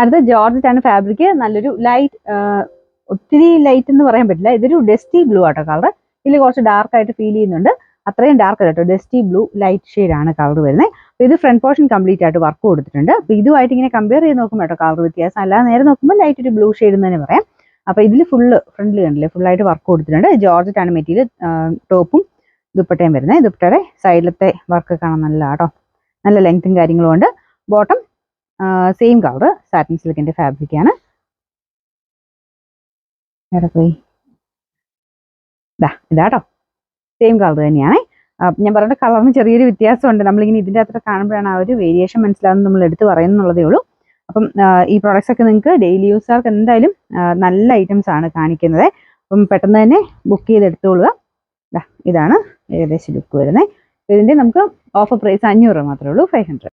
അടുത്ത ജോർജറ്റാണ് ഫാബ്രിക്. നല്ലൊരു ലൈറ്റ്, ഒത്തിരി ലൈറ്റ് എന്ന് പറയാൻ പറ്റില്ല, ഇതൊരു ഡസ്റ്റി ബ്ലൂ ആട്ടോ കളർ. ഇതിൽ കുറച്ച് ഡാർക്ക് ആയിട്ട് ഫീൽ ചെയ്യുന്നുണ്ട്, അത്രയും ഡാർക്ക് കേട്ടോ, ഡസ്റ്റി ബ്ലൂ ലൈറ്റ് ഷെയ്ഡ് ആണ് കളർ വരുന്നത്. അപ്പോൾ ഇത് ഫ്രണ്ട് പോർഷൻ കംപ്ലീറ്റ് ആയിട്ട് വർക്ക് കൊടുത്തിട്ടുണ്ട്. അപ്പോൾ ഇതുമായിട്ട് ഇങ്ങനെ കമ്പയർ ചെയ്ത് നോക്കുമ്പോൾ കേട്ടോ കളർ വ്യത്യാസം, അല്ലാതെ നേരെ നോക്കുമ്പോൾ ലൈറ്റ് ഒരു ബ്ലൂ ഷെയ്ഡ് എന്ന് തന്നെ പറയാം. അപ്പോൾ ഇതിൽ ഫ്രണ്ടിൽ കണ്ടില്ലേ, ഫുള്ളായിട്ട് വർക്ക് കൊടുത്തിട്ടുണ്ട്. ജോർജറ്റാണ് മെറ്റീരിയൽ. ടോപ്പും ദുപ്പട്ടയും വരുന്നത്. ദുപ്പട്ടയുടെ സൈഡിലത്തെ വർക്ക് കാണാൻ നല്ല കേട്ടോ, നല്ല ലെങ്ത്തും കാര്യങ്ങളും ഉണ്ട്. ബോട്ടം സെയിം കളർ, സാറ്റിൻ സിൽക്കിന്റെ ഫാബ്രിക്കാണ്. എവിടെ പോയി, ഇതാട്ടോ സെയിം കളർ തന്നെയാണ്. ഞാൻ പറഞ്ഞ കളറിന് ചെറിയൊരു വ്യത്യാസമുണ്ട്, നമ്മളിങ്ങനെ ഇതിൻ്റെ അത്ര കാണുമ്പോഴാണ് ആ ഒരു വേരിയേഷൻ മനസ്സിലാവുന്നത്, നമ്മൾ എടുത്ത് പറയുന്നുള്ളതേ ഉള്ളൂ. അപ്പം ഈ പ്രോഡക്റ്റ്സ് ഒക്കെ നിങ്ങൾക്ക് ഡെയിലി യൂസുകാർക്ക് എന്തായാലും നല്ല ഐറ്റംസ് ആണ് കാണിക്കുന്നത്. അപ്പം പെട്ടെന്ന് തന്നെ ബുക്ക് ചെയ്ത് എടുത്തോളുക. ഇതാണ് ഏകദേശം ലുക്ക് വരുന്നത്. ഇതിൻ്റെ നമുക്ക് ഓഫർ പ്രൈസ് 500 മാത്രമേ ഉള്ളൂ, 500.